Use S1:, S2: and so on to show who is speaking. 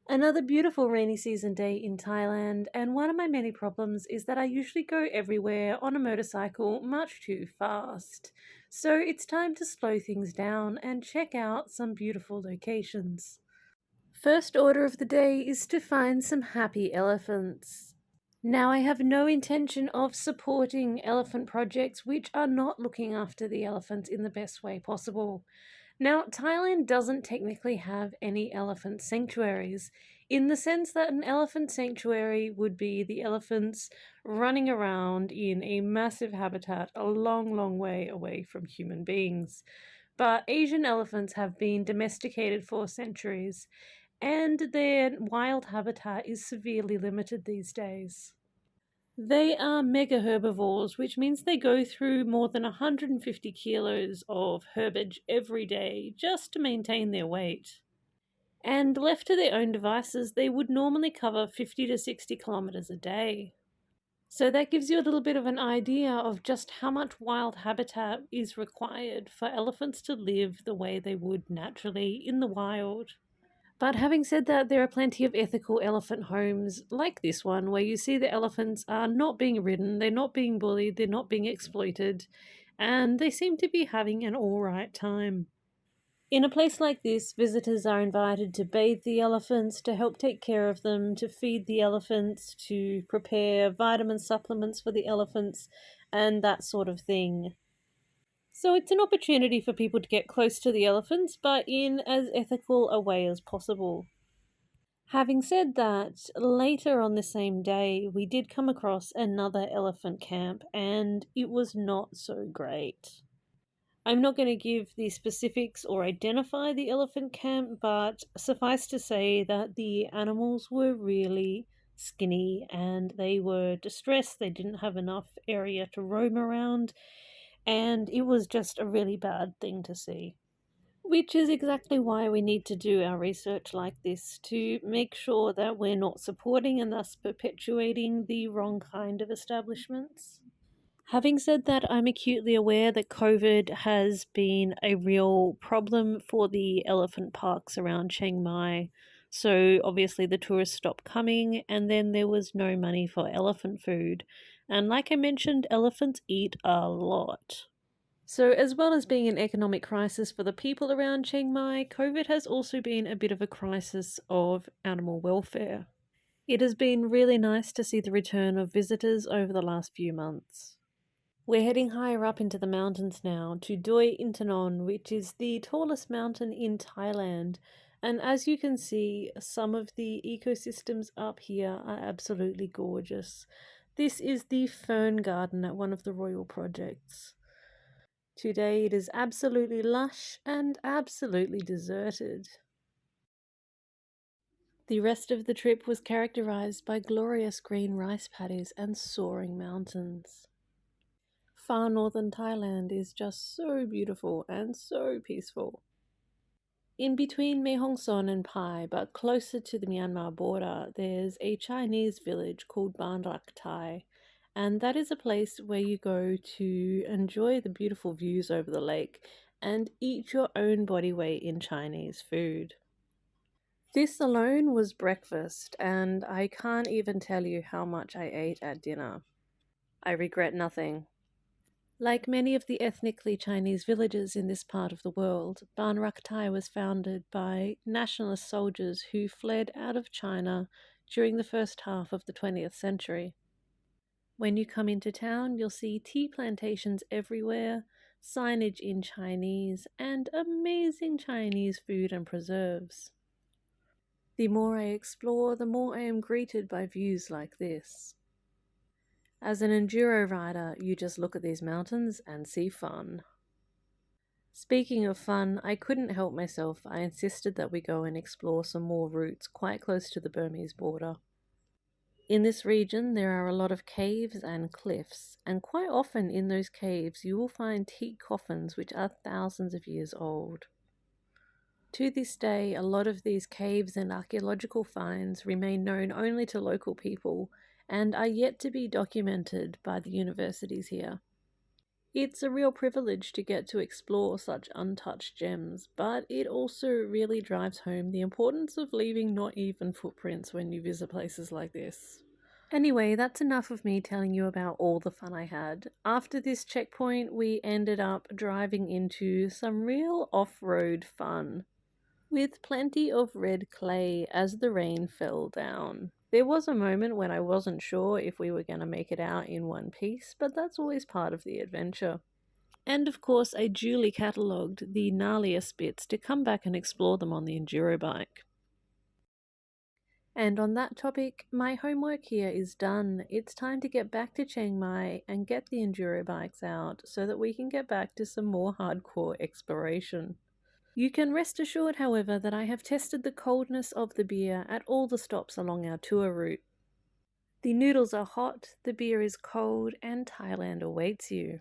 S1: Another beautiful rainy season day in Thailand, and one of my many problems is that I usually go everywhere on a motorcycle much too fast. So it's time to slow things down and check out some beautiful locations. First order of the day is to find some happy elephants. Now, I have no intention of supporting elephant projects which are not looking after the elephants in the best way possible. Now, Thailand doesn't technically have any elephant sanctuaries, in the sense that an elephant sanctuary would be the elephants running around in a massive habitat a long, long way away from human beings. But Asian elephants have been domesticated for centuries, and their wild habitat is severely limited these days. They are mega herbivores, which means they go through more than 150 kilos of herbage every day just to maintain their weight. And left to their own devices, they would normally cover 50 to 60 kilometers a day. So that gives you a little bit of an idea of just how much wild habitat is required for elephants to live the way they would naturally in the wild. But having said that, there are plenty of ethical elephant homes like this one where you see the elephants are not being ridden, they're not being bullied, they're not being exploited, and they seem to be having an alright time. In a place like this, visitors are invited to bathe the elephants, to help take care of them, to feed the elephants, to prepare vitamin supplements for the elephants, and that sort of thing. So it's an opportunity for people to get close to the elephants, but in as ethical a way as possible. Having said that, later on the same day, we did come across another elephant camp, and it was not so great. I'm not going to give the specifics or identify the elephant camp, but suffice to say that the animals were really skinny and they were distressed. They didn't have enough area to roam around, and it was just a really bad thing to see. Which is exactly why we need to do our research like this to make sure that we're not supporting and thus perpetuating the wrong kind of establishments. Having said that, I'm acutely aware that COVID has been a real problem for the elephant parks around Chiang Mai. So obviously the tourists stopped coming, and then there was no money for elephant food. And like I mentioned, elephants eat a lot. So, as well as being an economic crisis for the people around Chiang Mai, COVID has also been a bit of a crisis of animal welfare. It has been really nice to see the return of visitors over the last few months. We're heading higher up into the mountains now to Doi Intanon, which is the tallest mountain in Thailand. And as you can see, some of the ecosystems up here are absolutely gorgeous. This is the fern garden at one of the royal projects. Today it is absolutely lush and absolutely deserted. The rest of the trip was characterized by glorious green rice paddies and soaring mountains. Far northern Thailand is just so beautiful and so peaceful. In between Mae Hong Son and Pai, but closer to the Myanmar border, there's a Chinese village called Ban Rak Thai, and that is a place where you go to enjoy the beautiful views over the lake and eat your own body weight in Chinese food. This alone was breakfast, and I can't even tell you how much I ate at dinner. I regret nothing. Like many of the ethnically Chinese villages in this part of the world, Ban Rak Thai was founded by nationalist soldiers who fled out of China during the first half of the 20th century. When you come into town, you'll see tea plantations everywhere, signage in Chinese, and amazing Chinese food and preserves. The more I explore, the more I am greeted by views like this. As an enduro rider, you just look at these mountains and see fun. Speaking of fun, I couldn't help myself. I insisted that we go and explore some more routes quite close to the Burmese border. In this region, there are a lot of caves and cliffs, and quite often in those caves you will find teak coffins which are thousands of years old. To this day, a lot of these caves and archaeological finds remain known only to local people and are yet to be documented by the universities here. It's a real privilege to get to explore such untouched gems, but it also really drives home the importance of leaving not even footprints when you visit places like this. Anyway, that's enough of me telling you about all the fun I had. After this checkpoint, we ended up driving into some real off road fun, with plenty of red clay as the rain fell down. There was a moment when I wasn't sure if we were going to make it out in one piece, but that's always part of the adventure. And of course, I duly catalogued the gnarliest bits to come back and explore them on the enduro bike. And on that topic, my homework here is done. It's time to get back to Chiang Mai and get the enduro bikes out so that we can get back to some more hardcore exploration. You can rest assured, however, that I have tested the coldness of the beer at all the stops along our tour route. The noodles are hot, the beer is cold, and Thailand awaits you.